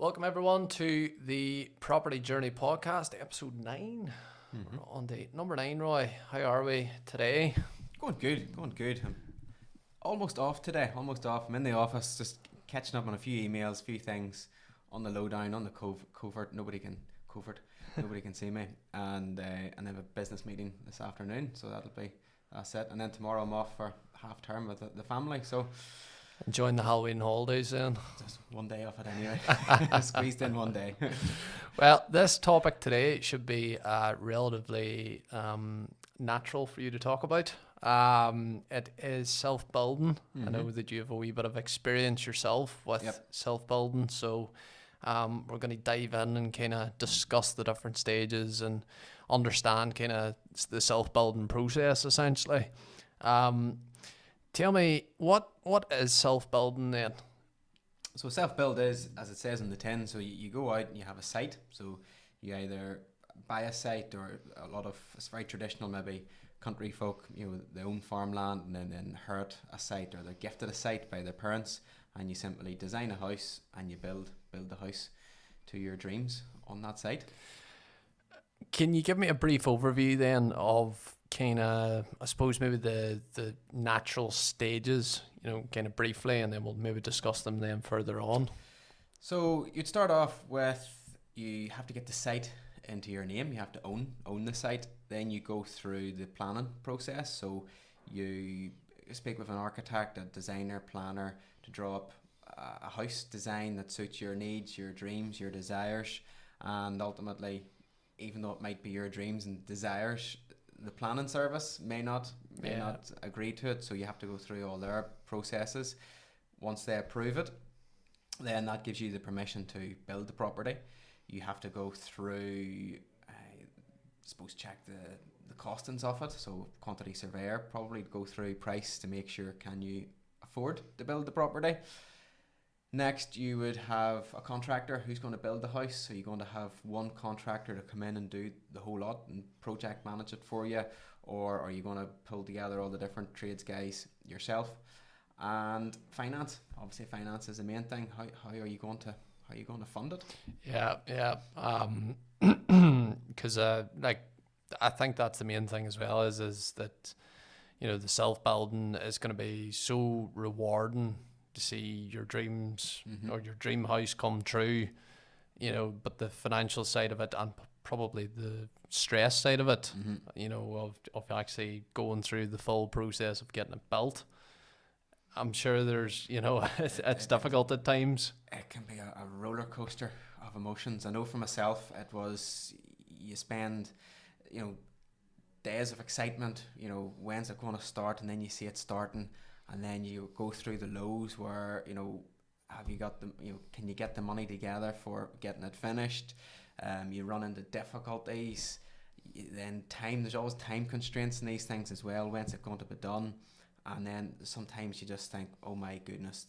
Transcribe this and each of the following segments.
Welcome everyone to the Property Journey Podcast, episode 9. We're on the number 9, Roy. How are we today? Going good. I'm almost off today, I'm in the office just catching up on a few emails, a few things on the lowdown, on the covert. Nobody can see me. And I have a business meeting this afternoon, so that's it. And then tomorrow I'm off for half term with the family, so Enjoying the Halloween holidays then? just one day off it anyway. Squeezed in one day. Well, this topic today should be relatively natural for you to talk about. It is self-building. I know that you have a wee bit of experience yourself with self-building, so we're going to dive in and kind of discuss the different stages and understand kind of the self-building process essentially. Tell me, what is self-building then? So self-build is, as it says in the tin, so you go out and you have a site. So you either buy a site, or it's very traditional, maybe country folk, they own farmland and then inherit a site, or they're gifted a site by their parents, and you simply design a house and you build the house to your dreams on that site. Can you give me a brief overview then of kind of, I suppose, maybe the natural stages, kind of briefly, and then we'll maybe discuss them then further on. So you'd start off with, you have to get the site into your name. You have to own the site. Then you go through the planning process. So you speak with an architect, a designer, planner to draw up a house design that suits your needs, your dreams, your desires, and ultimately, even though it might be your dreams and desires, the planning service may not agree to it, so you have to go through all their processes. Once they approve it, then that gives you the permission to build the property. You have to go through, check the costings of it, so quantity surveyor probably go through price to make sure can you afford to build the property. Next, you would have a contractor who's going to build the house. So you're going to have one contractor to come in and do the whole lot and project manage it for you, or are you going to pull together all the different trades guys yourself? And finance, obviously, finance is the main thing. How are you going to fund it? Yeah. Because I think that's the main thing as well. Is that the self-building is going to be so rewarding to see your dreams or your dream house come true, but the financial side of it and probably the stress side of it, of actually going through the full process of getting it built. I'm sure there's, it's difficult at times. It can be a roller coaster of emotions. I know for myself, it was, you spend, days of excitement, when's it going to start, and then you see it starting. And then you go through the lows where, have you got can you get the money together for getting it finished? You run into difficulties. Then there's always time constraints in these things as well. When's it going to be done? And then sometimes you just think, oh my goodness,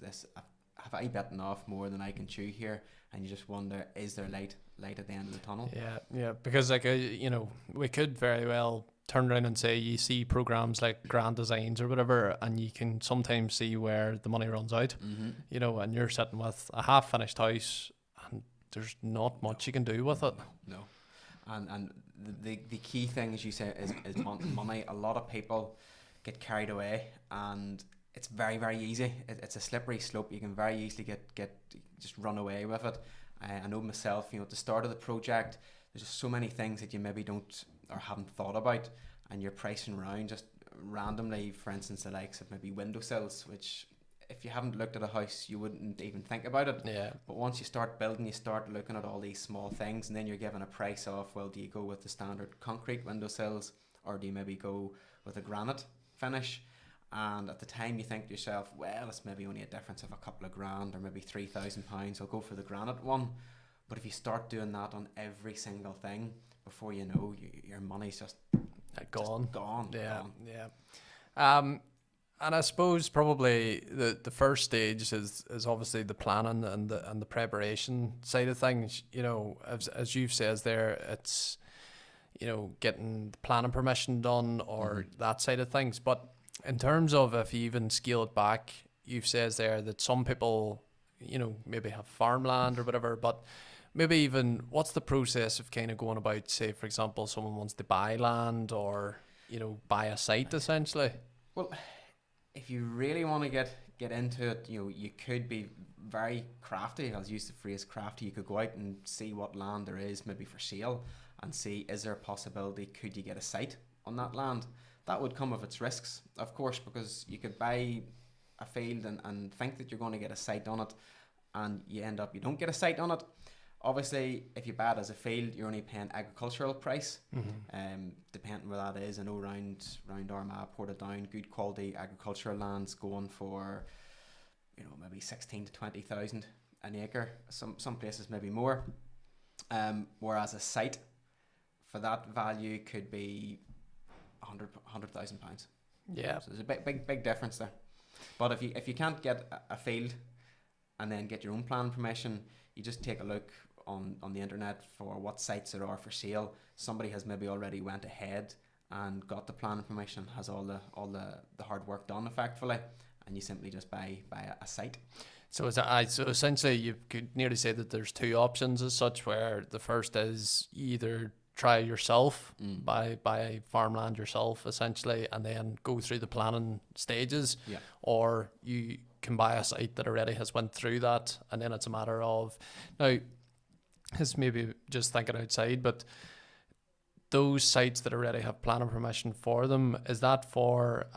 have I bitten off more than I can chew here? And you just wonder, is there light at the end of the tunnel? Yeah, because we could very well turn around and say you see programs like Grand Designs or whatever, and you can sometimes see where the money runs out, and you're sitting with a half finished house and there's not much you can do with it. No. And the key thing, as you say, is money. A lot of people get carried away, and it's very, very easy. It's a slippery slope. You can very easily get just run away with it. I know myself, at the start of the project, there's just so many things that you maybe don't or haven't thought about, and you're pricing around just randomly. For instance, the likes of maybe windowsills, which if you haven't looked at a house, you wouldn't even think about it. Yeah. But once you start building, you start looking at all these small things, and then you're given a price of, well, do you go with the standard concrete windowsills, or do you maybe go with a granite finish? And at the time you think to yourself, well, it's maybe only a difference of a couple of grand or maybe £3,000, I'll go for the granite one. But if you start doing that on every single thing, before you know, your money's just gone. Gone. And I suppose probably the first stage is obviously the planning and the preparation side of things. As you've said there, it's getting the planning permission done or that side of things. But in terms of if you even scale it back, you've said there that some people maybe have farmland or whatever, but maybe even what's the process of kind of going about, say, for example, someone wants to buy land or, buy a site essentially? Well, if you really want to get into it, you could be very crafty. I'll use the phrase crafty. You could go out and see what land there is maybe for sale and see, is there a possibility, could you get a site on that land? That would come with its risks, of course, because you could buy a field and think that you're going to get a site on it, and you don't get a site on it. Obviously, if you buy it as a field, you're only paying agricultural price. Depending where that is. I know round Armagh, Portadown, good quality agricultural lands going for, maybe 16 to 20,000 an acre. Some places maybe more. Whereas a site for that value could be £100,000. Yeah. So there's a big difference there. But if you can't get a field and then get your own planning permission, you just take a look on the internet for what sites there are for sale. Somebody has maybe already went ahead and got the planning permission, has all the hard work done effectively, and you simply just buy a site. So so essentially you could nearly say that there's two options as such, where the first is you either try yourself, buy farmland yourself essentially, and then go through the planning stages, or you can buy a site that already has went through that, and then it's a matter of, now it's maybe just thinking outside, but those sites that already have planning permission for them, is that for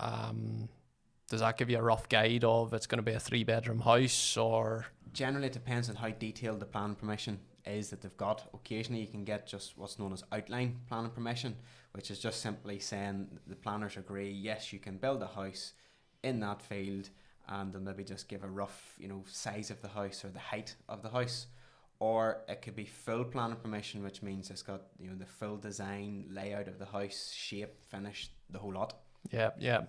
does that give you a rough guide of it's going to be a 3-bedroom house? Or generally it depends on how detailed the planning permission is that they've got. Occasionally you can get just what's known as outline planning permission, which is just simply saying the planners agree, yes, you can build a house in that field, and they'll maybe just give a rough, size of the house or the height of the house. Or it could be full planning permission, which means it's got, the full design, layout of the house, shape, finish, the whole lot. Yeah.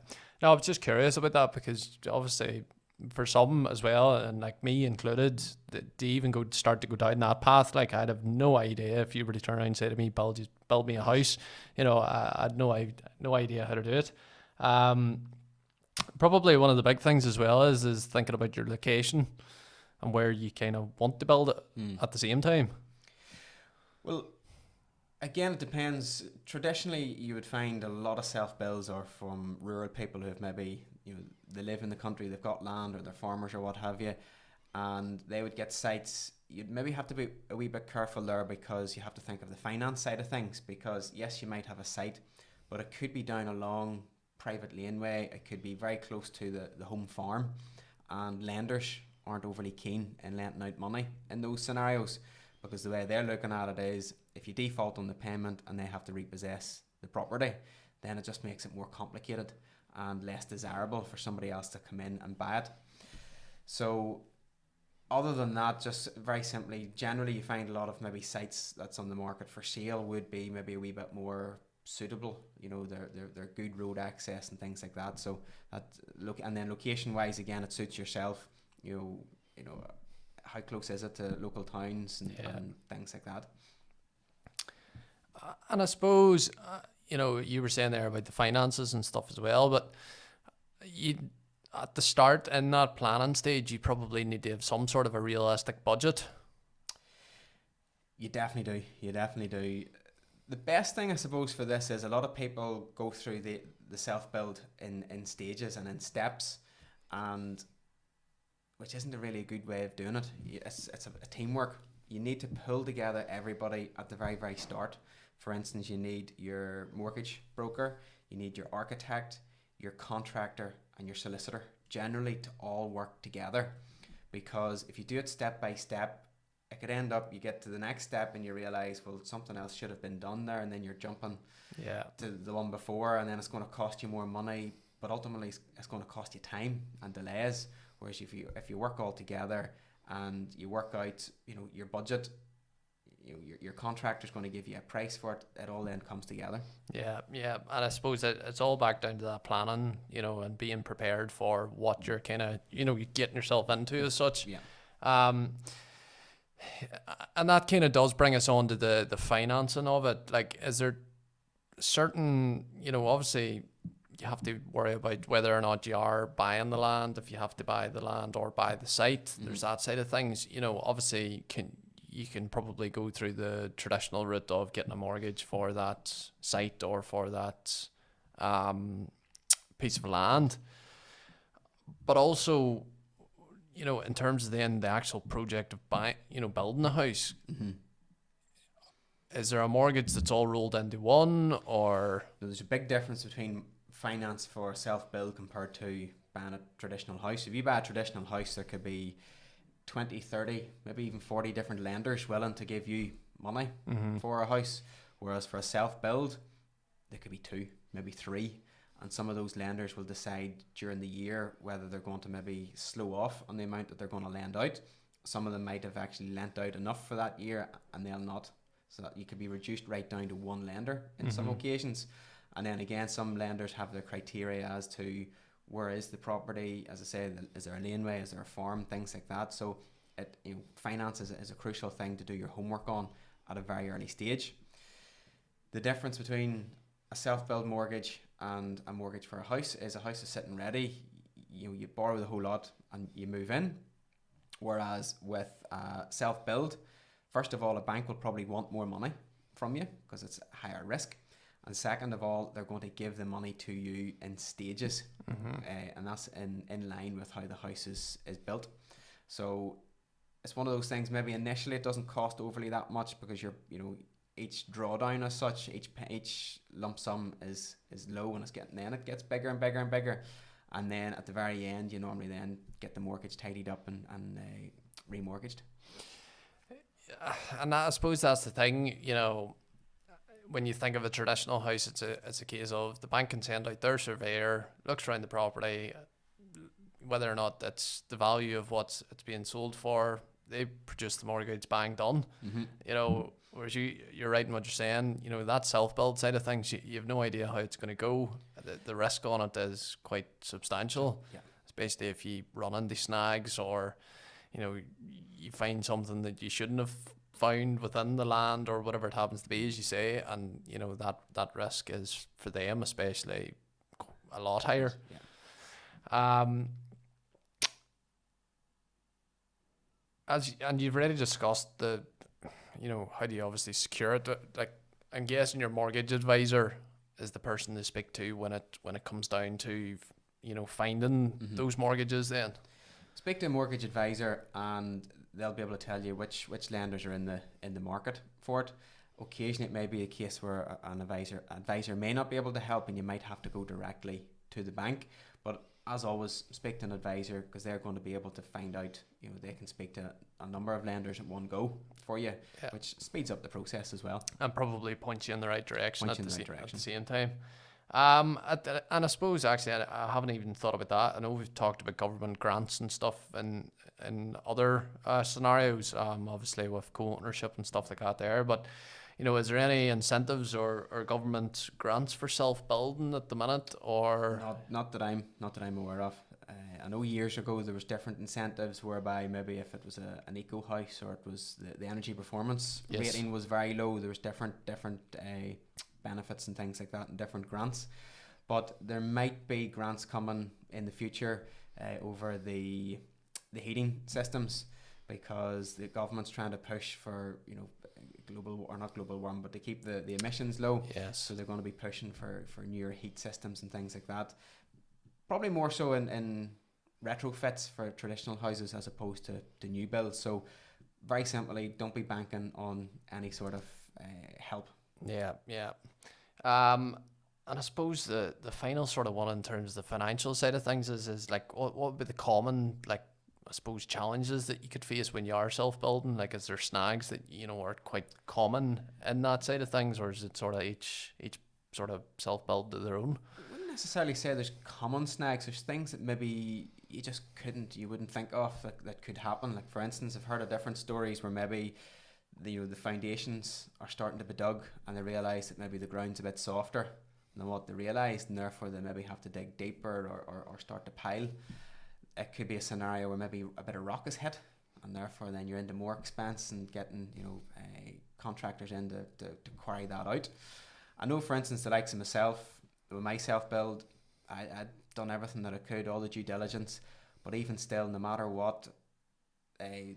No, I was just curious about that, because obviously for some as well, and like me included, to even start to go down that path, like I'd have no idea if you were to turn around and say to me, build me a house, I had no idea how to do it. Probably one of the big things as well is thinking about your location and where you kind of want to build it at the same time. Well, again, it depends. Traditionally, you would find a lot of self-builds are from rural people who have maybe, they live in the country, they've got land, or they're farmers or what have you, and they would get sites. You'd maybe have to be a wee bit careful there, because you have to think of the finance side of things, because yes, you might have a site, but it could be down a long private laneway, it could be very close to the home farm, and lenders aren't overly keen in lending out money in those scenarios, because the way they're looking at it is, if you default on the payment and they have to repossess the property, then it just makes it more complicated and less desirable for somebody else to come in and buy it. So other than that, just very simply, generally you find a lot of maybe sites that's on the market for sale would be maybe a wee bit more suitable, they're good road access and things like that. So and then location wise, again, it suits yourself. How close is it to local towns and things like that. And I suppose you were saying there about the finances and stuff as well, but at the start in that planning stage, you probably need to have some sort of a realistic budget. You definitely do. The best thing, I suppose, for this is a lot of people go through the self-build in stages and in steps, and which isn't really a good way of doing it. It's a teamwork. You need to pull together everybody at the very, very start. For instance, you need your mortgage broker, you need your architect, your contractor, and your solicitor, generally to all work together. Because if you do it step by step, it could end up, you get to the next step and you realise, well, something else should have been done there, and then you're jumping to the one before, and then it's going to cost you more money, but ultimately it's going to cost you time and delays. Whereas if you work all together and you work out, your budget, your contractor's going to give you a price for it, it all then comes together. Yeah, and I suppose it's all back down to that planning, and being prepared for what you're kind of, getting yourself into as such. Yeah. And that kind of does bring us on to the financing of it. Like, is there certain, obviously you have to worry about whether or not you are buying the land, if you have to buy the land or buy the site. There's that side of things. You know, obviously you can probably go through the traditional route of getting a mortgage for that site or for that piece of land. But also, you know, in terms of then the actual project of building a house, is there a mortgage that's all rolled into one, or? There's a big difference between finance for self-build compared to buying a traditional house. If you buy a traditional house, there could be 20, 30, maybe even 40 different lenders willing to give you money for a house. Whereas for a self-build, there could be 2, maybe 3. And some of those lenders will decide during the year whether they're going to maybe slow off on the amount that they're going to lend out. Some of them might have actually lent out enough for that year and they'll not. So that you could be reduced right down to one lender in some occasions. And then again, some lenders have their criteria as to where is the property, as I say, is there a laneway, is there a farm, things like that. So finance is a crucial thing to do your homework on at a very early stage. The difference between a self-build mortgage and a mortgage for a house is sitting ready. You borrow the whole lot and you move in. Whereas with self-build, first of all, a bank will probably want more money from you because it's higher risk. And second of all, they're going to give the money to you in stages. And that's in line with how the house is built. So it's one of those things, maybe initially it doesn't cost overly that much because each drawdown as such, each lump sum is low and it gets bigger and bigger and bigger. And then at the very end, you normally then get the mortgage tidied up and remortgaged. And I suppose that's the thing, when you think of a traditional house, it's a case of the bank can send out their surveyor, looks around the property, whether or not that's the value of what it's being sold for, they produce the mortgage, bang, done. Whereas you're right in what you're saying, that self-build side of things, you have no idea how it's going to go. The risk on it is quite substantial, especially if you run into snags or you find something that you shouldn't have found within the land or whatever it happens to be, as you say, and that risk is for them especially a lot higher. And you've already discussed how do you obviously secure it. Like, I'm guessing your mortgage advisor is the person to speak to when it comes down to finding those mortgages. Then speak to a mortgage advisor and they'll be able to tell you which lenders are in the market for it. Occasionally it may be a case where an advisor may not be able to help and you might have to go directly to the bank. But as always, speak to an advisor because they're going to be able to find out, they can speak to a number of lenders at one go for you, which speeds up the process as well. And probably points you in the right direction at the same time. And I suppose actually I haven't even thought about that. I know we've talked about government grants and stuff in other scenarios, obviously with co-ownership and stuff like that there, but is there any incentives or government grants for self-building at the minute, or not that I'm aware of? I know years ago there was different incentives whereby maybe if it was an eco house or it was the energy performance rating was very low, there was different benefits and things like that and different grants. But there might be grants coming in the future over the heating systems, because the government's trying to push for not global warming, but to keep the emissions low. So they're going to be pushing for newer heat systems and things like that, probably more so in retrofits for traditional houses as opposed to new builds. So very simply, don't be banking on any sort of help. And I suppose the final sort of one in terms of the financial side of things is like, what would be the common, like, I suppose, challenges that you could face when you are self-building? Like, is there snags that are quite common in that side of things, or is it sort of each sort of self-build to their own? I wouldn't necessarily say there's common snags. There's things that maybe you wouldn't think of that could happen. Like, for instance, I've heard of different stories where maybe the foundations are starting to be dug and they realise that maybe the ground's a bit softer than what they realised, and therefore they maybe have to dig deeper or start to pile. It could be a scenario where maybe a bit of rock is hit, and therefore then you're into more expense and getting contractors in to quarry that out. I know, for instance, the likes of myself, with my self-build, I'd done everything that I could, all the due diligence, but even still, no matter what,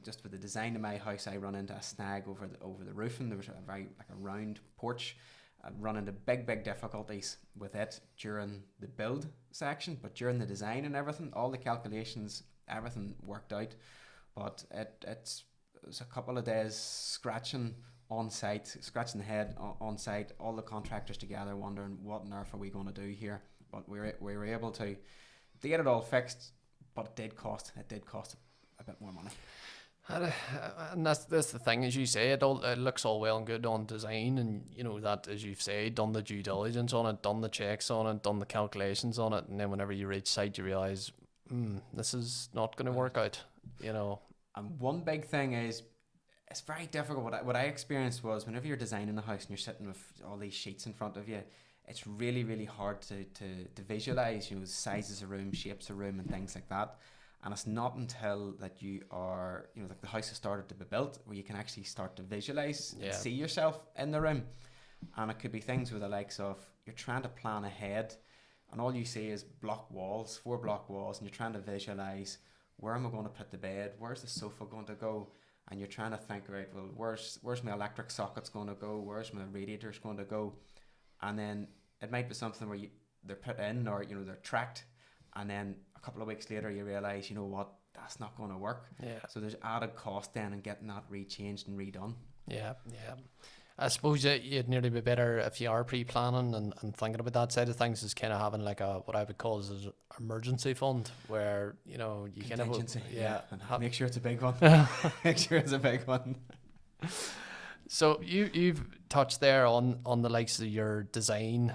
just with the design of my house, I run into a snag over the roof, and there was a very like a round porch. I'd run into big difficulties with it during the build section, but during the design and everything, all the calculations, everything worked out. But it was a couple of days scratching the head on site, all the contractors together, wondering what on earth are we going to do here. But we were able to get it all fixed, but it did cost a bit more money. And that's the thing, as you say, it looks all well and good on design, and you know that, as you say, done the due diligence on it, done the checks on it, done the calculations on it, and then whenever you reach site, you realise, this is not going to work out. You know. And one big thing is, it's very difficult. What I experienced was, whenever you're designing a house and you're sitting with all these sheets in front of you, it's really hard to visualize, you know, the sizes of room, shapes of room, and things like that. And it's not until that you are, you know, like the house has started to be built, where you can actually start to visualize and see yourself in the room. And it could be things with the likes of, you're trying to plan ahead, and all you see is 4 block walls, and you're trying to visualize, where am I going to put the bed? Where's the sofa going to go? And you're trying to think, right, well, where's my electric sockets going to go? Where's my radiators going to go? And then it might be something where they're put in, or, you know, they're tracked, and then a couple of weeks later you realise, you know what, that's not going to work. Yeah. So there's added cost then in getting that rechanged and redone. Yeah. I suppose you'd nearly be better if you are pre-planning and thinking about that side of things, is kind of having like a, what I would call as an emergency fund, where, you know, you kind of and make sure it's a big one. Make sure it's a big one. So you've touched there on the likes of your design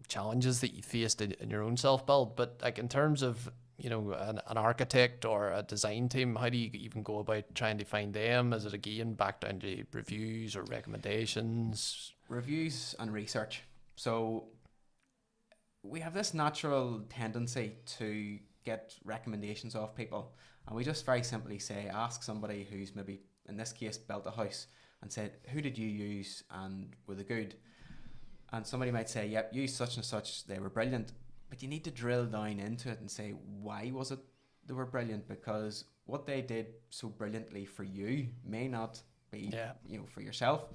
challenges that you faced in your own self-build, but like in terms of, you know, an architect or a design team, how do you even go about trying to find them? Is it again back down to reviews or recommendations? Reviews and research. So we have this natural tendency to get recommendations off people, and we just very simply say, ask somebody who's maybe, in this case, built a house, and said, who did you use and were they good? And somebody might say, yep, use such and such, they were brilliant. But you need to drill down into it and say, why was it they were brilliant? Because what they did so brilliantly for you may not be, you know, for yourself.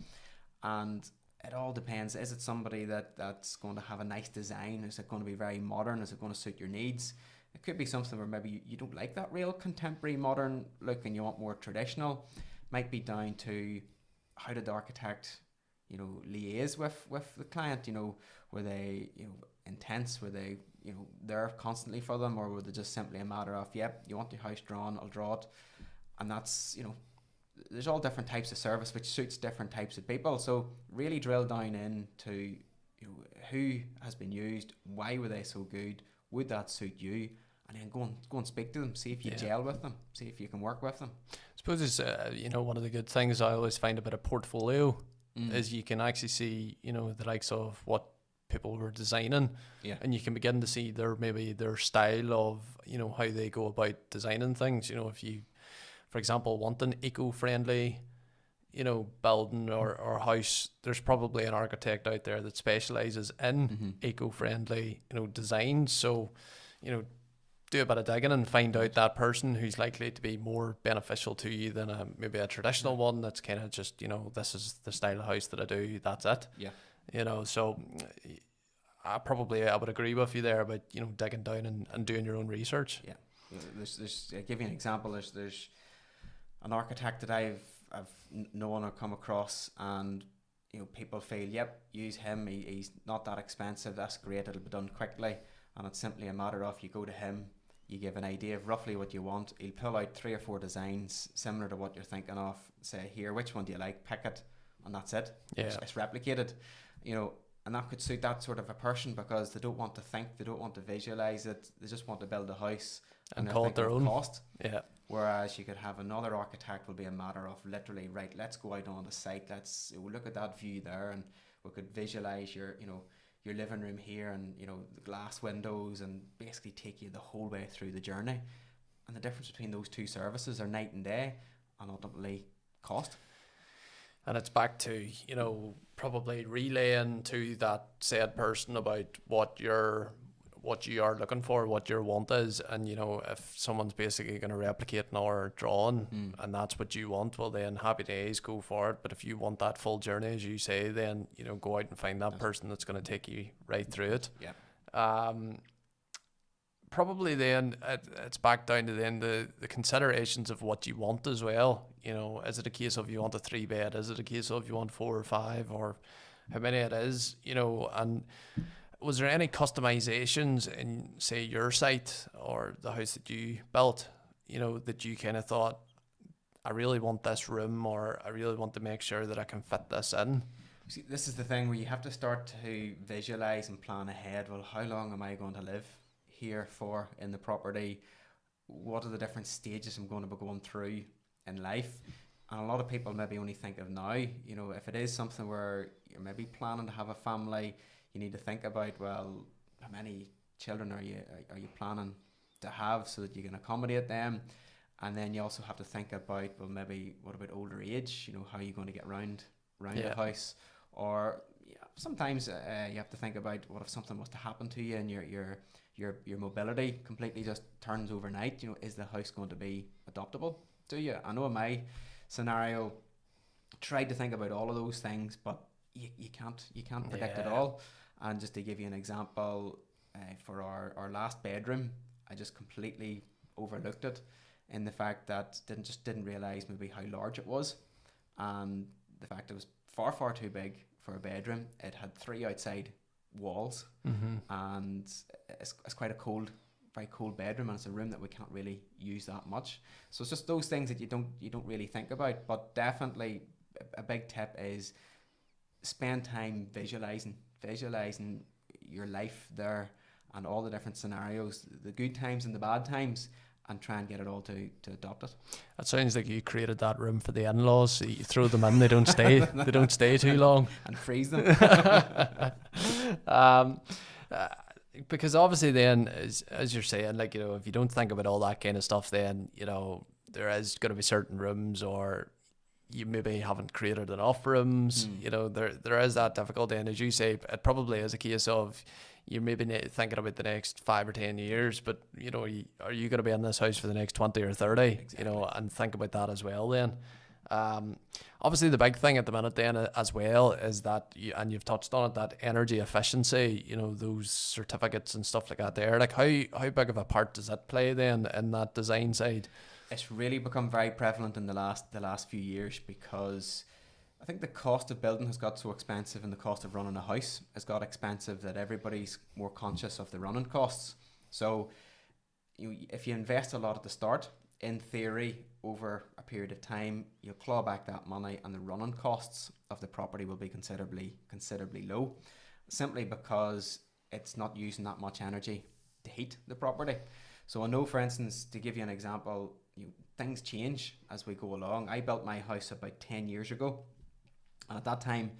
And it all depends. Is it somebody that's going to have a nice design? Is it going to be very modern? Is it going to suit your needs? It could be something where maybe you don't like that real contemporary modern look and you want more traditional. Might be down to, how did the architect, you know, liaise with the client? You know, were they, you know, intense? Were they, you know, there constantly for them, or were they just simply a matter of, yep, you want your house drawn, I'll draw it? And that's, you know, there's all different types of service which suits different types of people. So really drill down into, you know, who has been used, why were they so good, would that suit you? And then go and speak to them, see if you gel with them, see if you can work with them. I suppose it's, you know, one of the good things I always find about a portfolio is you can actually see, you know, the likes of what people were designing, and you can begin to see their style of, you know, how they go about designing things. You know, if you, for example, want an eco-friendly, you know, building or house, there's probably an architect out there that specializes in eco-friendly, you know, design. So, you know, do a bit of digging and find out that person who's likely to be more beneficial to you than maybe a traditional one that's kind of just, you know, this is the style of house that I do, that's it. Yeah. You know, so I would agree with you there about, you know, digging down and doing your own research. Yeah. There's I'll give you an example. There's an architect that I've known or come across, and, you know, people feel, yep, use him, he's not that expensive, that's great, it'll be done quickly. And it's simply a matter of, you go to him, you give an idea of roughly what you want, he'll pull out 3 or 4 designs similar to what you're thinking of, say, here, which one do you like, pick it, and that's it. It's replicated, you know. And that could suit that sort of a person, because they don't want to think, they don't want to visualize it, they just want to build a house and call it their own cost. Yeah. Whereas you could have another architect, will be a matter of literally, right, let's go out on the site, we'll look at that view there, and we could visualize your, you know, your living room here, and, you know, the glass windows, and basically take you the whole way through the journey. And the difference between those two services are night and day, and ultimately cost. And it's back to, probably relaying to that said person about what you are looking for, what your want is. And, if someone's basically going to replicate another drawing and that's what you want, well then happy days, go for it. But if you want that full journey, as you say, then, go out and find that person that's going to take you right through it. Yeah. Probably then it's back down to then the considerations of what you want as well. Is it a case of you want a 3-bed? Is it a case of you want 4 or 5, or how many it is? And was there any customizations in, say, your site or the house that you built, that you kind of thought, I really want this room, or I really want to make sure that I can fit this in? See, this is the thing where you have to start to visualize and plan ahead. Well, how long am I going to live here for in the property? What are the different stages I'm going to be going through in life? And a lot of people maybe only think of now. If it is something where you're maybe planning to have a family, you need to think about, well, how many children are you planning to have so that you can accommodate them? And then you also have to think about, well, maybe what about older age? How are you going to get around the house? Or sometimes you have to think about, what if something was to happen to you and your mobility completely just turns overnight? Is the house going to be adoptable to you? I know in my scenario, tried to think about all of those things, but you can't predict it all. And just to give you an example, for our last bedroom, I just completely overlooked it in the fact that didn't realize maybe how large it was, and the fact it was far too big for a bedroom. It had 3 outside walls, and it's quite a very cold bedroom, and it's a room that we can't really use that much. So it's just those things that you don't really think about. But definitely a big tip is spend time visualizing your life there and all the different scenarios, the good times and the bad times, and try and get it all to adopt it. It sounds like you created that room for the in-laws. So you throw them in, they don't stay. They don't stay too long. And freeze them. Because obviously then, as you're saying, like, if you don't think about all that kind of stuff, then, there is going to be certain rooms, or you maybe haven't created enough rooms. There is that difficulty. And as you say, it probably is a case of, you're maybe thinking about the next 5 or 10 years, but are you going to be in this house for the next 20 or 30? Exactly. And think about that as well then. Obviously the big thing at the minute then as well is that and you've touched on it, that energy efficiency, those certificates and stuff like that there. Like how big of a part does that play then in that design side? It's really become very prevalent in the last few years, because I think the cost of building has got so expensive, and the cost of running a house has got expensive, that everybody's more conscious of the running costs. So if you invest a lot at the start, in theory, over a period of time, you'll claw back that money, and the running costs of the property will be considerably low, simply because it's not using that much energy to heat the property. So I know, for instance, to give you an example, things change as we go along. I built my house about 10 years ago. And at that time,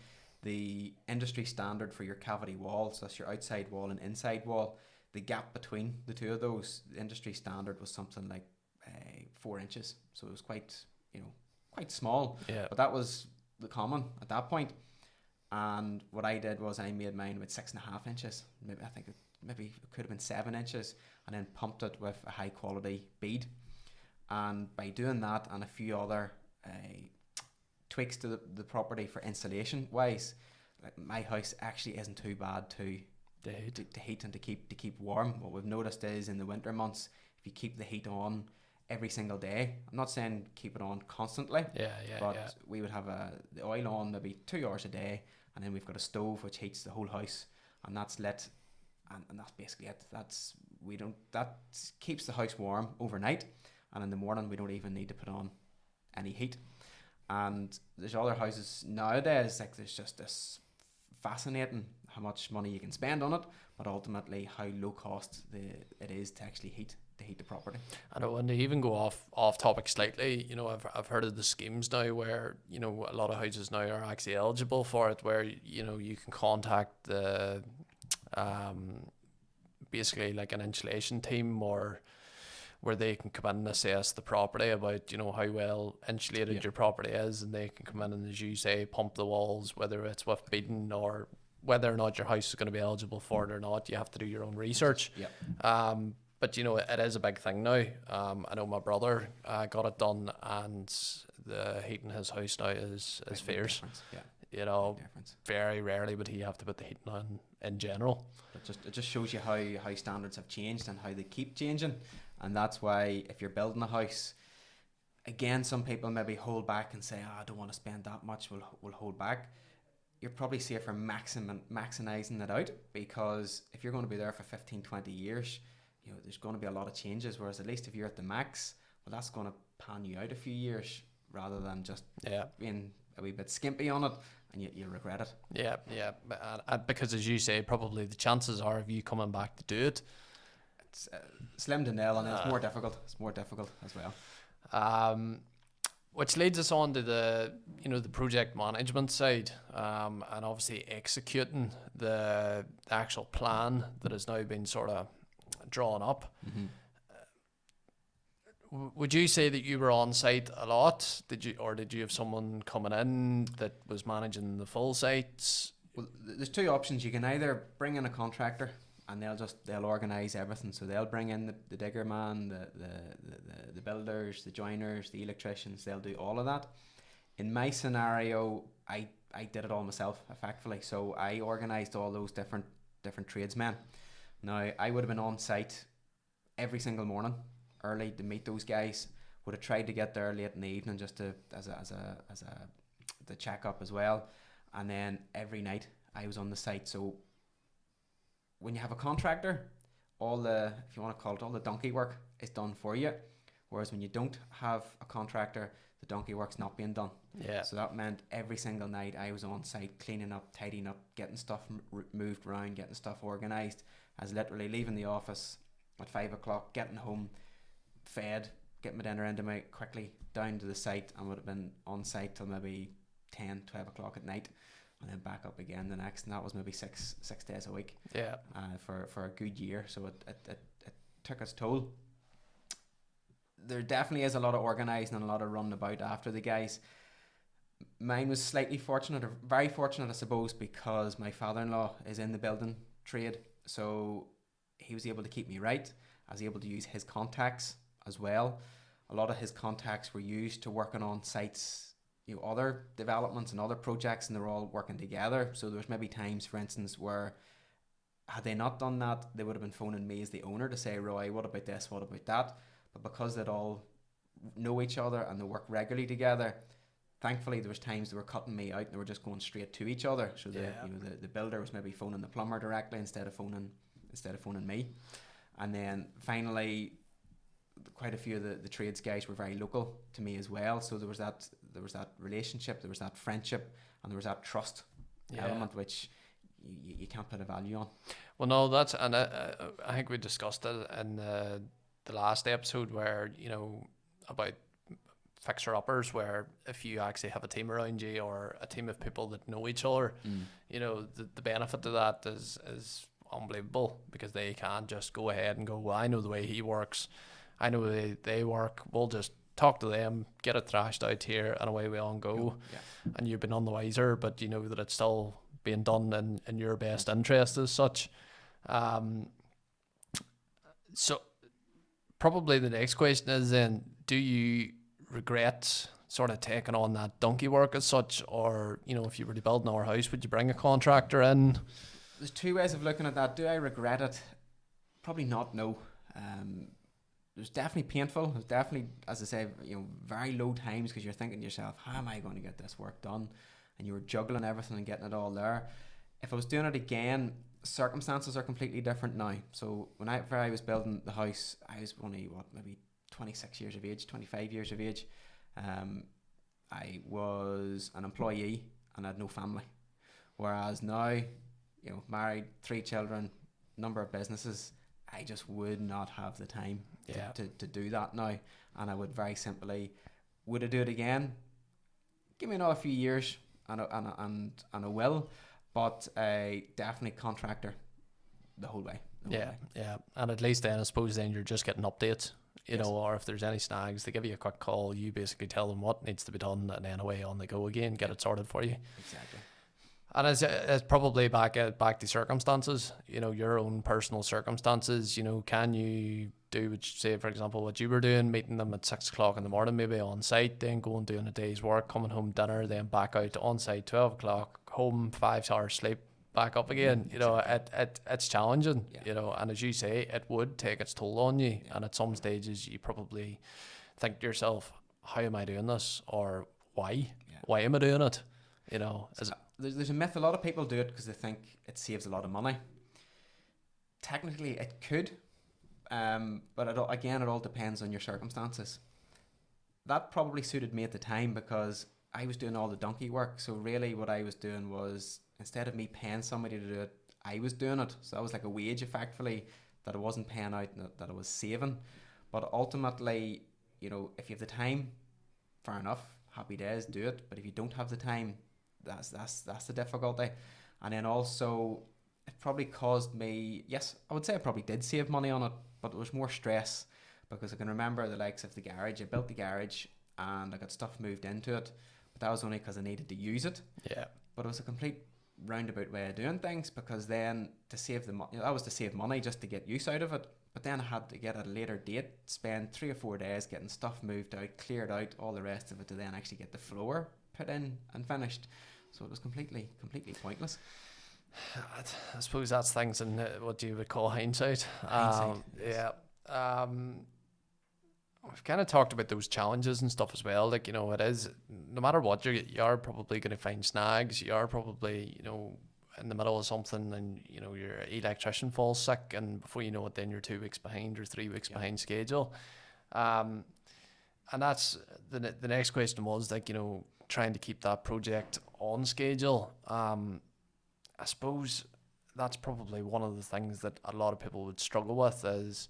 the industry standard for your cavity wall, so that's your outside wall and inside wall, the gap between the two of those, the industry standard was something like 4 inches. So it was quite small. Yeah. But that was the common at that point. And what I did was I made mine with 6.5 inches. Maybe it could have been 7 inches, and then pumped it with a high quality bead. And by doing that and a few other tweaks to the property for insulation wise, my house actually isn't too bad to heat and to keep warm. What we've noticed is in the winter months, if you keep the heat on every single day, I'm not saying keep it on constantly, but we would have the oil on maybe 2 hours a day, and then we've got a stove which heats the whole house, and that's lit, and that's basically it. That keeps the house warm overnight, and in the morning we don't even need to put on any heat. And there's other houses nowadays, like, there's just this fascinating how much money you can spend on it, but ultimately how low cost it is to actually heat the property. I know, and to even go off topic slightly, I've heard of the schemes now where, a lot of houses now are actually eligible for it, where, you can contact the basically like an insulation team or where they can come in and assess the property about, you know, how well insulated your property is, and they can come in and, as you say, pump the walls, whether it's with beading or whether or not your house is going to be eligible for it or not. You have to do your own research. But, you know, it is a big thing now. I know my brother got it done, and the heat in his house now is fierce. You know, very rarely would he have to put the heating on in general. It just shows you how standards have changed and how they keep changing. And that's why if you're building a house, again, some people maybe hold back and say, I don't want to spend that much, we'll hold back. You're probably safer maximizing it out, because if you're going to be there for 15, 20 years, you know, there's going to be a lot of changes. Whereas at least if you're at the max, well, that's going to pan you out a few years rather than just being a wee bit skimpy on it, and you'll regret it. Yeah. Because as you say, probably the chances are of you coming back to do it, it's slim to nil, and it's more difficult. It's more difficult as well. Which leads us on to the project management side, and obviously executing the actual plan that has now been sort of drawn up. Would you say that you were on site a lot? Did you have someone coming in that was managing the full sites? Well, there's two options. You can either bring in a contractor and they'll organise everything. So they'll bring in the digger man, the builders, the joiners, the electricians. They'll do all of that. In my scenario, I did it all myself, effectively. So I organised all those different tradesmen. Now, I would have been on site every single morning early to meet those guys. Would have tried to get there late in the evening just to check up as well. And then every night I was on the site. So when you have a contractor, all the donkey work is done for you. Whereas when you don't have a contractor, the donkey work's not being done. Yeah. So that meant every single night I was on site cleaning up, tidying up, getting stuff moved around, getting stuff organised. I was literally leaving the office at 5 o'clock, getting home, fed, getting my dinner into me quickly, down to the site, and would have been on site till maybe 10, 12 o'clock at night, and then back up again the next, and that was maybe six days a week. Yeah. For a good year, so it took its toll. There definitely is a lot of organising and a lot of running about after the guys. Mine was slightly fortunate, or very fortunate, I suppose, because my father-in-law is in the building trade, so he was able to keep me right. I was able to use his contacts as well. A lot of his contacts were used to working on sites, you know, other developments and other projects, and they're all working together. So there was maybe times, for instance, where had they not done that, they would have been phoning me as the owner to say, Roy, what about this, what about that? But because they'd all know each other and they work regularly together, thankfully there was times they were cutting me out and they were just going straight to each other. So the builder was maybe phoning the plumber directly instead of phoning me. And then finally, quite a few of the trades guys were very local to me as well. So there was that relationship, there was that friendship, and there was that trust element, which you can't put a value on. Well, no, that's, and I think we discussed it in the last episode, where, you know, about fixer-uppers, where if you actually have a team around you or a team of people that know each other, you know, the benefit to that is unbelievable, because they can just go ahead and go, well, I know the way he works, I know the way they work, we'll just talk to them, get it thrashed out here, and away we all go. And you've been none the wiser, but you know that it's still being done in your best interest as such. So probably the next question is then, do you regret sort of taking on that donkey work as such? Or, you know, if you were to build another house, would you bring a contractor in? There's two ways of looking at that. Do I regret it? Probably not, no. It was definitely painful. It was definitely, as I say, you know, very low times, because you're thinking to yourself, how am I going to get this work done? And you were juggling everything and getting it all there. If I was doing it again, circumstances are completely different now. So whenever I was building the house, I was only, maybe 26 years of age, 25 years of age. I was an employee and I had no family. Whereas now, you know, married, 3 children, number of businesses, I just would not have the time to do that now. And I would very simply, would I do it again? Give me another few years and I will, but definitely contractor the whole way. Yeah. And at least then, I suppose then you're just getting updates you know, or if there's any snags, they give you a quick call. You basically tell them what needs to be done, and then away on they go again, get it sorted for you. Exactly. And it's probably back to circumstances, you know, your own personal circumstances. You know, can you do what, say, for example, what you were doing, meeting them at 6 o'clock in the morning, maybe on site, then going doing a day's work, coming home dinner, then back out on site 12 o'clock, home 5 hours sleep, back up again. You know, it's challenging. You know, and as you say, it would take its toll on you. And at some stages, you probably think to yourself, "How am I doing this?" Or "Why? Why am I doing it?" You know, there's a myth. A lot of people do it because they think it saves a lot of money. Technically, it could, but it all depends on your circumstances. That probably suited me at the time because I was doing all the donkey work. So really, what I was doing was, instead of me paying somebody to do it, I was doing it. So that was like a wage, effectively, that I wasn't paying out, that I was saving. But ultimately, you know, if you have the time, fair enough, happy days, do it. But if you don't have the time, that's the difficulty. And then also, it probably caused me, yes, I would say I probably did save money on it, but it was more stress, because I can remember the likes of the garage. I built the garage and I got stuff moved into it, but that was only because I needed to use it. Yeah. But it was a complete roundabout way of doing things, because then to save the money, that was to save money just to get use out of it. But then I had to get at a later date, spend 3 or 4 days getting stuff moved out, cleared out, all the rest of it, to then actually get the floor put in and finished. So it was completely pointless. I suppose that's things in what you would call hindsight. Yes. Yeah. We've kind of talked about those challenges and stuff as well. Like, you know, it is, no matter what, you are probably going to find snags. You are probably, you know, in the middle of something, and, you know, your electrician falls sick, and before you know it, then you're 2 weeks behind or 3 weeks behind schedule. And that's the next question was, like, you know, trying to keep that project on schedule. I suppose that's probably one of the things that a lot of people would struggle with is,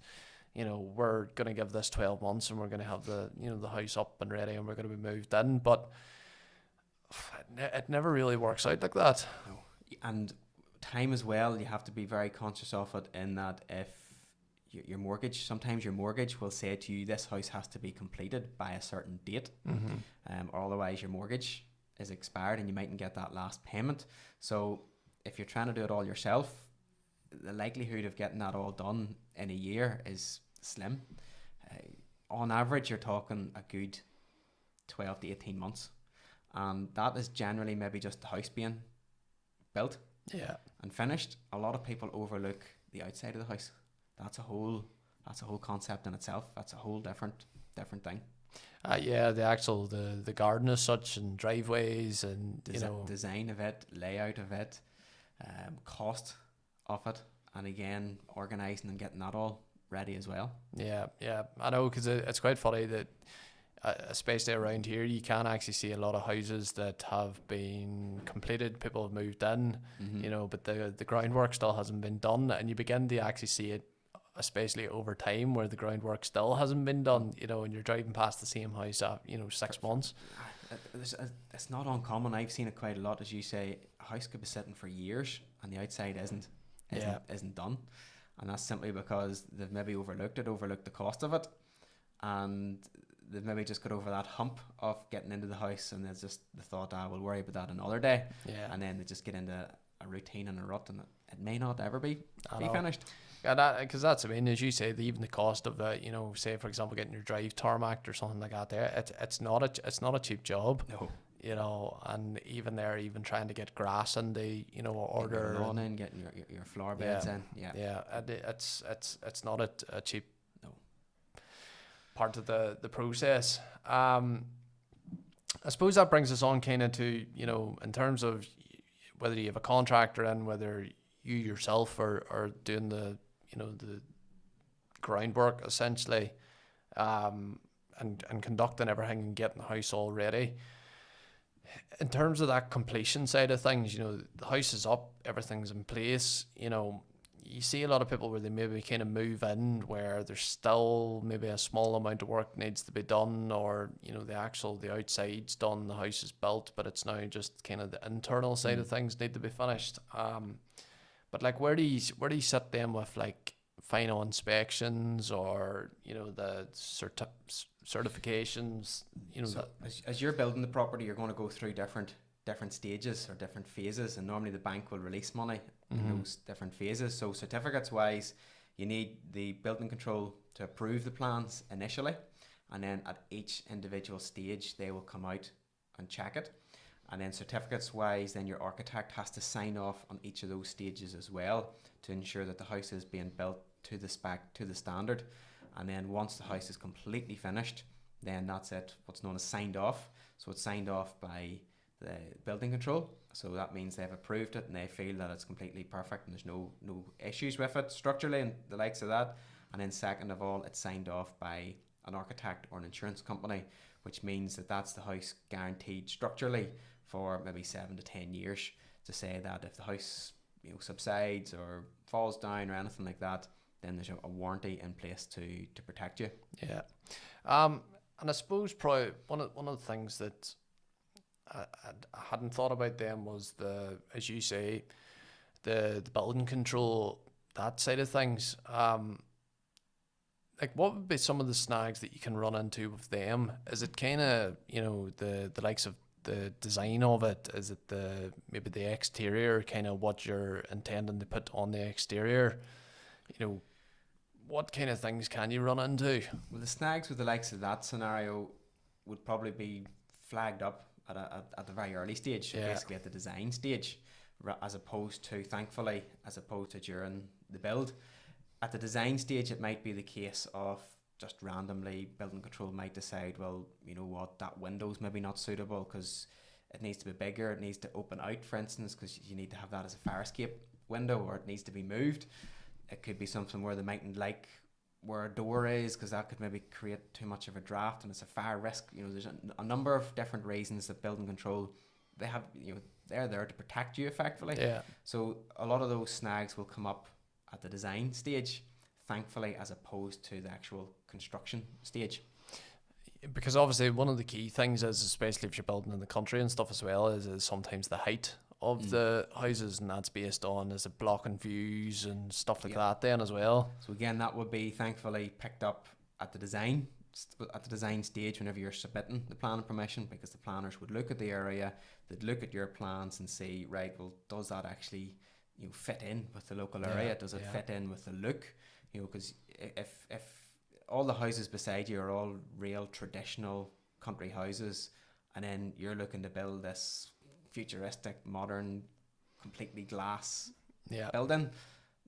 you know, we're going to give this 12 months and we're going to have the, you know, the house up and ready and we're going to be moved in, but it never really works out like that. No. And time as well, you have to be very conscious of it, in that if your mortgage, sometimes your mortgage will say to you, this house has to be completed by a certain date, or otherwise your mortgage is expired and you mightn't get that last payment. So if you're trying to do it all yourself, the likelihood of getting that all done in a year is slim. On average, you're talking a good 12 to 18 months. And that is generally maybe just the house being built and finished. A lot of people overlook the outside of the house. That's a whole concept in itself. That's a whole different thing. The actual the garden as such, and driveways, and design of it, layout of it, cost of it, and again organising and getting that all ready as well. Yeah, I know, because it's quite funny that especially around here, you can actually see a lot of houses that have been completed, people have moved in, you know, but the groundwork still hasn't been done, and you begin to actually see it, especially over time, where the groundwork still hasn't been done, you know, and you're driving past the same house at, you know, 6 months. It's not uncommon. I've seen it quite a lot. As you say, a house could be sitting for years and the outside isn't done, and that's simply because they've maybe overlooked the cost of it, and they've maybe just got over that hump of getting into the house, and there's just the thought, we'll worry about that another day, and then they just get into a routine and a rut, and it may not ever be finished. Yeah, because that's, I mean, as you say, even the cost of you know, say for example, getting your drive tarmacked or something like that, it's not a cheap job. No. You know, and even trying to get grass in the, you know, order, getting your lawn in, getting your floor beds in. And it's not a cheap part of the process. I suppose that brings us on kind of to, you know, in terms of whether you have a contractor in, whether you yourself are doing the, you know, the groundwork essentially, and conducting everything and getting the house all ready. In terms of that completion side of things, you know, the house is up, everything's in place, you know, you see a lot of people where they maybe kind of move in where there's still maybe a small amount of work needs to be done, or, you know, the outside's done, the house is built, but it's now just kind of the internal side of things need to be finished. But like, where do you sit then with, like, final inspections or, you know, the certifications, you know. So as you're building the property, you're going to go through different stages or different phases, and normally the bank will release money in those different phases. So certificates wise, you need the building control to approve the plans initially, and then at each individual stage they will come out and check it. And then certificates wise, then your architect has to sign off on each of those stages as well to ensure that the house is being built to the spec, to the standard. And then once the house is completely finished, then that's it, what's known as signed off. So it's signed off by the building control. So that means they've approved it and they feel that it's completely perfect and there's no issues with it structurally and the likes of that. And then second of all, it's signed off by an architect or an insurance company, which means that that's the house guaranteed structurally for maybe 7 to 10 years, to say that if the house, you know, subsides or falls down or anything like that, then there's a warranty in place to protect you. Yeah. And I suppose probably one of the things that I hadn't thought about then was as you say, the building control, that side of things. Like, what would be some of the snags that you can run into with them? Is it kind of, you know, the likes of the design of it? Is it maybe the exterior, kind of what you're intending to put on the exterior? You know, what kind of things can you run into? Well, the snags with the likes of that scenario would probably be flagged up at the very early stage, so basically at the design stage, as opposed to during the build. At the design stage, it might be the case of just randomly building control might decide, well, you know what, that window's maybe not suitable because it needs to be bigger, it needs to open out, for instance, because you need to have that as a fire escape window, or it needs to be moved. It could be something where they mightn't like where a door is because that could maybe create too much of a draft and it's a fire risk. You know, there's a number of different reasons that building control, they have, you know, they're there to protect you effectively. Yeah. So a lot of those snags will come up at the design stage, thankfully, as opposed to the actual construction stage. Because obviously one of the key things is, especially if you're building in the country and stuff as well, is sometimes the height of the houses, and that's based on, is it blocking views and stuff like that then as well. So again, that would be thankfully picked up at the design stage whenever you're submitting the planning permission, because the planners would look at the area, they'd look at your plans and say, right, well, does that actually, you know, fit in with the local area? Does it fit in with the look? You know, because if all the houses beside you are all real traditional country houses, and then you're looking to build this futuristic, modern, completely glass building,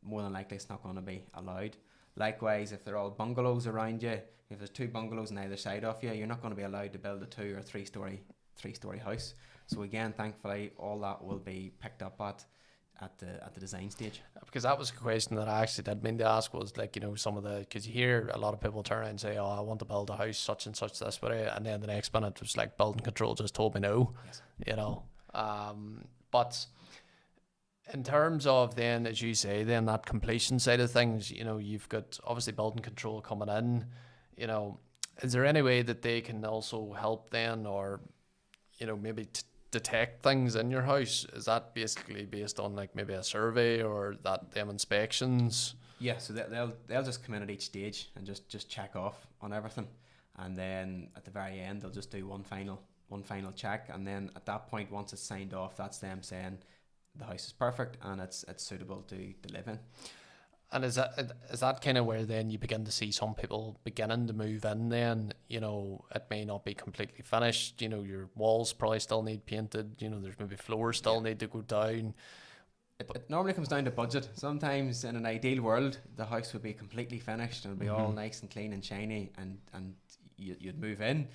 more than likely it's not going to be allowed. Likewise, if they're all bungalows around you, if there's 2 bungalows on either side of you, you're not going to be allowed to build a 2 or 3 story house. So again, thankfully, all that will be picked up at the design stage. Because that was a question that I actually did mean to ask, was like, you know, some of the, because you hear a lot of people turn around and say, oh, I want to build a house such and such this way, and then the next minute it was like building control just told me no. Yes. You know. But in terms of then, as you say, then that completion side of things, you know, you've got obviously building control coming in, you know, is there any way that they can also help then, or, you know, maybe detect things in your house? Is that basically based on like maybe a survey or them inspections? Yeah, so they'll just come in at each stage and just check off on everything, and then at the very end they'll just do one final check, and then at that point, once it's signed off, that's them saying the house is perfect and it's suitable to live in. And is that kind of where then you begin to see some people beginning to move in then? You know, it may not be completely finished, you know, your walls probably still need painted, you know, there's maybe floors still need to go down. It normally comes down to budget. Sometimes in an ideal world, the house would be completely finished and it'd be all nice and clean and shiny, and you'd move in.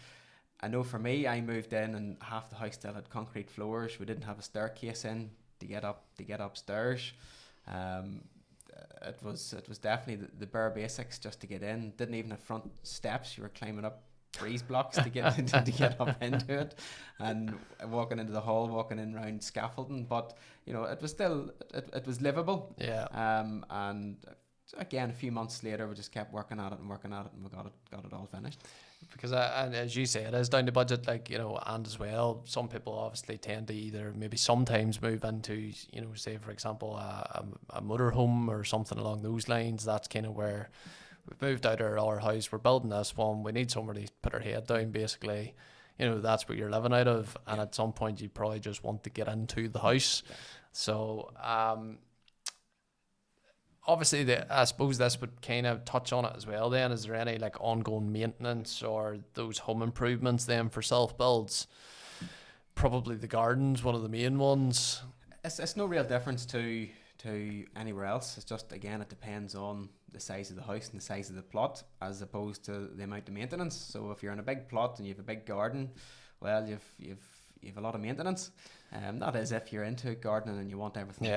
I know for me, I moved in and half the house still had concrete floors. We didn't have a staircase in to get upstairs. It was definitely the bare basics just to get in. Didn't even have front steps. You were climbing up breeze blocks to get to get up into it, and walking into the hall, walking in round scaffolding. But you know, it was still it was livable. Yeah. And So again, a few months later, we just kept working at it, and we got it all finished. Because and as you say, it is down to budget, like, you know, and as well, some people obviously tend to either maybe sometimes move into, you know, say for example, a motorhome or something along those lines. That's kind of where we've moved out of our house, we're building this one, we need somebody to put our head down, basically. You know, that's what you're living out of, and at some point you probably just want to get into the house. So obviously, I suppose this would kind of touch on it as well then. Is there any like ongoing maintenance or those home improvements then for self-builds? Probably the garden's one of the main ones. It's no real difference to anywhere else. It's just, again, it depends on the size of the house and the size of the plot as opposed to the amount of maintenance. So if you're in a big plot and you have a big garden, well, you've a lot of maintenance. Not as if you're into gardening and you want everything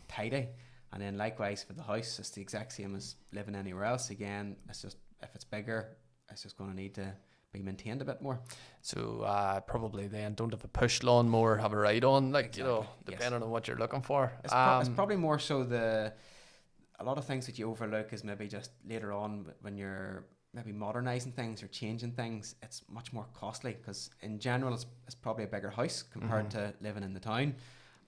tidy. And then likewise for the house, it's the exact same as living anywhere else. Again, it's just, if it's bigger, it's just going to need to be maintained a bit more. So probably then don't have a push lawnmower, have a ride on, like, exactly, you know, depending on what you're looking for. It's probably more so a lot of things that you overlook is maybe just later on when you're maybe modernising things or changing things, it's much more costly because in general it's probably a bigger house compared to living in the town.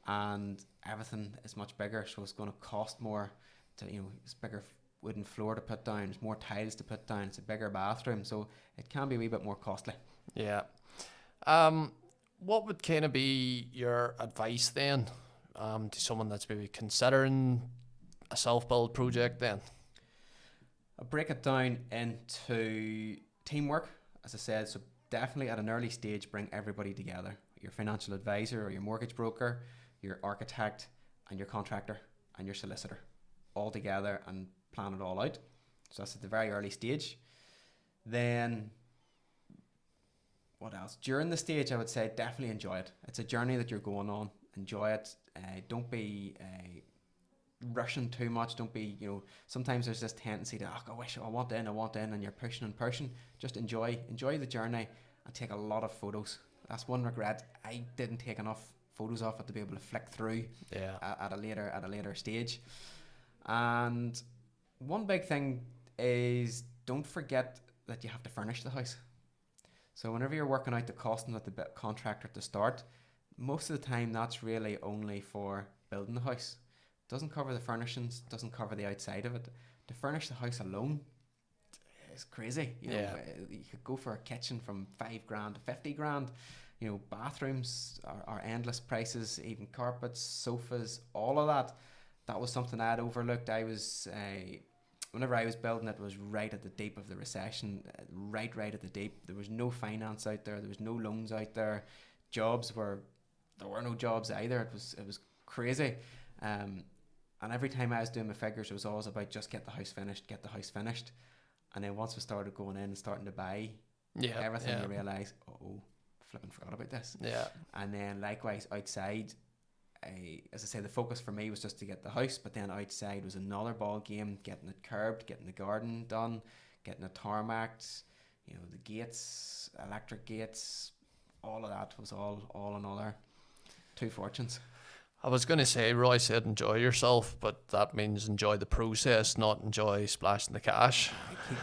And everything is much bigger, so it's going to cost more to, you know, it's bigger wooden floor to put down, there's more tiles to put down, it's a bigger bathroom, so it can be a wee bit more costly. Yeah. What would kind of be your advice then to someone that's maybe considering a self-build project then? I'll break it down into teamwork, as I said, so definitely at an early stage bring everybody together, your financial advisor or your mortgage broker, your architect and your contractor and your solicitor all together and plan it all out. So that's at the very early stage. Then what else? During the stage, I would say definitely enjoy it. It's a journey that you're going on. Enjoy it. Don't be rushing too much. Don't be, you know, sometimes there's this tendency to, oh, I wish I want in, and you're pushing and pushing. Just enjoy the journey and take a lot of photos. That's one regret. I didn't take enough photos of it to be able to flick through at a later stage. And one big thing is don't forget that you have to furnish the house. So whenever you're working out the costing with the contractor to start, most of the time that's really only for building the house. Doesn't cover the furnishings, doesn't cover the outside of it. To furnish the house alone is crazy. You know, you could go for a kitchen from $5,000 to $50,000. You know, bathrooms are endless prices, even carpets, sofas, all of that. That was something I had overlooked. I was, whenever I was building it, was right at the deep of the recession, right at the deep. There was no finance out there. There was no loans out there. There were no jobs either. It was crazy. And every time I was doing my figures, it was always about just get the house finished. And then once we started going in and starting to buy everything, you realise, flipping forgot about this. Yeah. And then likewise outside, as I say, the focus for me was just to get the house, but then outside was another ball game, getting it curbed, getting the garden done, getting it tarmacked, you know, the gates, electric gates, all of that was all another two fortunes. I was going to say, Roy said enjoy yourself, but that means enjoy the process, not enjoy splashing the cash.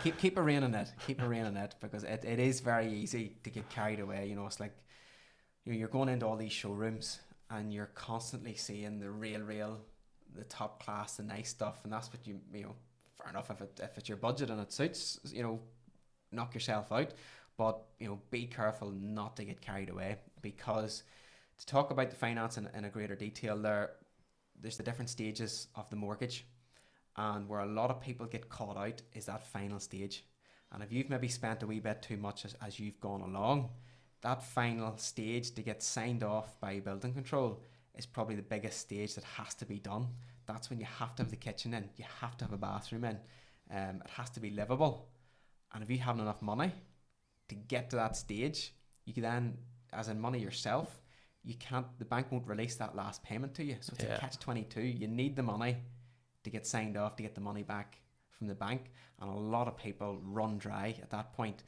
Keep a rein on it. Keep a rein on it, because it is very easy to get carried away. You know, it's like you're going into all these showrooms and you're constantly seeing the real, the top class, the nice stuff, and that's what you know. Fair enough, if it's your budget and it suits, you know, knock yourself out. But you know, be careful not to get carried away, because to talk about the finance in a greater detail, there's the different stages of the mortgage, and where a lot of people get caught out is that final stage. And if you've maybe spent a wee bit too much as you've gone along, that final stage to get signed off by building control is probably the biggest stage that has to be done. That's when you have to have the kitchen in, you have to have a bathroom in, it has to be livable. And if you haven't enough money to get to that stage, you can then, as in money yourself, the bank won't release that last payment to you. So it's a catch-22. You need the money to get signed off, to get the money back from the bank. And a lot of people run dry at that point,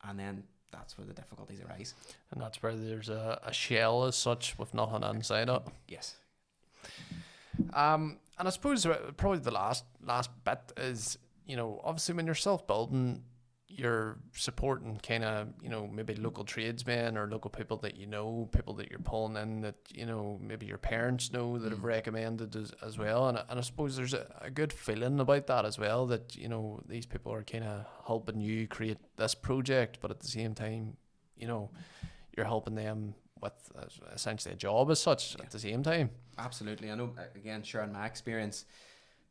and then that's where the difficulties arise. And that's where there's a shell as such with nothing inside it. Yes. And And I suppose probably the last bit is, you know, obviously when you're self-building, you're supporting kind of, you know, maybe local tradesmen or local people that you know, people that you're pulling in that, you know, maybe your parents know that have recommended as well. And I suppose there's a good feeling about that as well, that, you know, these people are kind of helping you create this project, but at the same time, you know, you're helping them with essentially a job as such at the same time. Absolutely. I know, again, sharing my experience,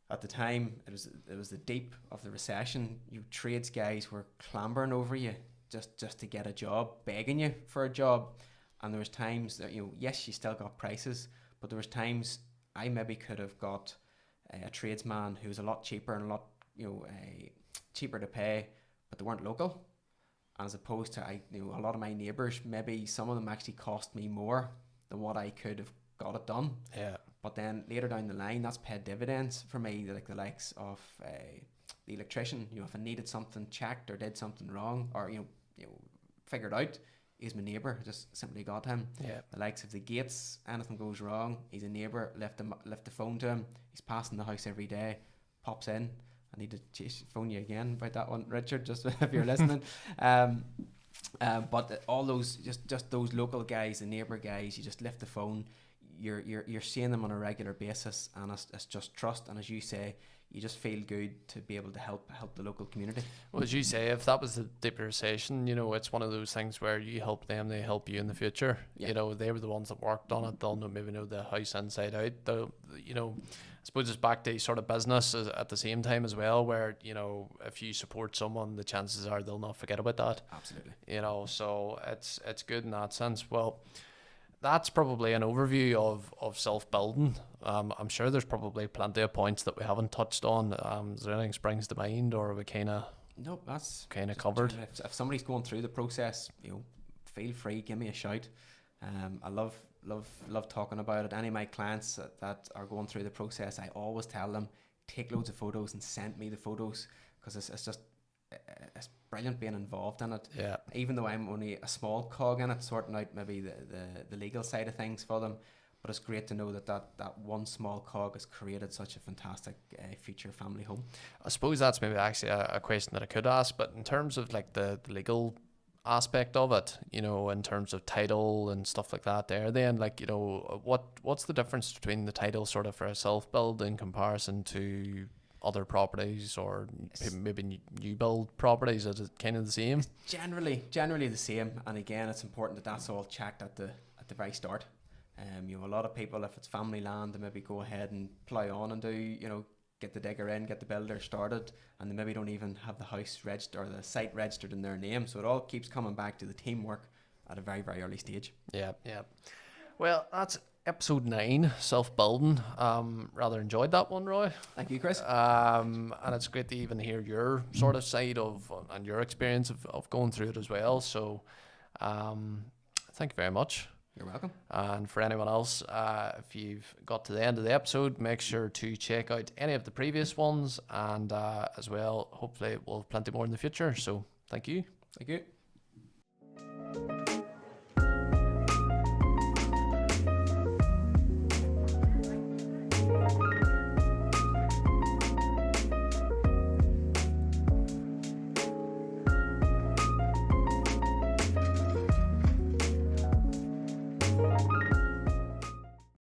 at the time, it was the deep of the recession. You trades guys were clambering over you just to get a job, begging you for a job. And there was times that, you know, yes, you still got prices, but there was times I maybe could have got a tradesman who was a lot cheaper and a lot, you know, cheaper to pay, but they weren't local. And as opposed to, you know, a lot of my neighbours, maybe some of them actually cost me more than what I could have got it done. Yeah. But then later down the line, that's paid dividends for me, like the likes of the electrician. You know, if I needed something checked or did something wrong, or you know, figured out, he's my neighbour. I just simply got him. Yeah. The likes of the gates, anything goes wrong, he's a neighbour. Left the phone to him. He's passing the house every day. Pops in. I need to phone you again about that one, Richard, just if you're listening. But all those just those local guys, the neighbour guys, you just lift the phone. You're seeing them on a regular basis, and it's just trust. And as you say, you just feel good to be able to help the local community. Well, as you say, if that was the deeper recession, you know, it's one of those things where you help them, they help you in the future. Yeah. You know, they were the ones that worked on it. They'll maybe know the house inside out. They'll, you know, I suppose it's back to sort of business at the same time as well, where, you know, if you support someone, the chances are they'll not forget about that. Absolutely. You know, so it's good in that sense. Well, that's probably an overview of self-building. I'm sure there's probably plenty of points that we haven't touched on. Is there anything springs to mind, or are we kind of nope, that's kind of covered? If somebody's going through the process, you know, feel free, give me a shout. I love talking about it. Any of my clients that are going through the process, I always tell them, take loads of photos and send me the photos, because it's brilliant being involved in it. Yeah. Even though I'm only a small cog in it, sorting out maybe the legal side of things for them, but it's great to know that one small cog has created such a fantastic future family home. I suppose that's maybe actually a question that I could ask, but in terms of like the legal aspect of it, you know, in terms of title and stuff like that there, then, like, you know, what's the difference between the title sort of for a self-build in comparison to other properties, or maybe new build properties? Is it kind of the same? It's generally the same. And again, it's important that that's all checked at the very start. You know, a lot of people, if it's family land, they maybe go ahead and plow on and do, you know, get the digger in, get the builder started, and they maybe don't even have the house registered or the site registered in their name. So it all keeps coming back to the teamwork at a very, very early stage. Yeah. Well, that's episode 9, self-building. Rather enjoyed that one, Roy. Thank you, Chris. And it's great to even hear your sort of side of and your experience of going through it as well. So thank you very much. You're welcome. And for anyone else, if you've got to the end of the episode, make sure to check out any of the previous ones, and as well, hopefully we'll have plenty more in the future. So thank you. Thank you.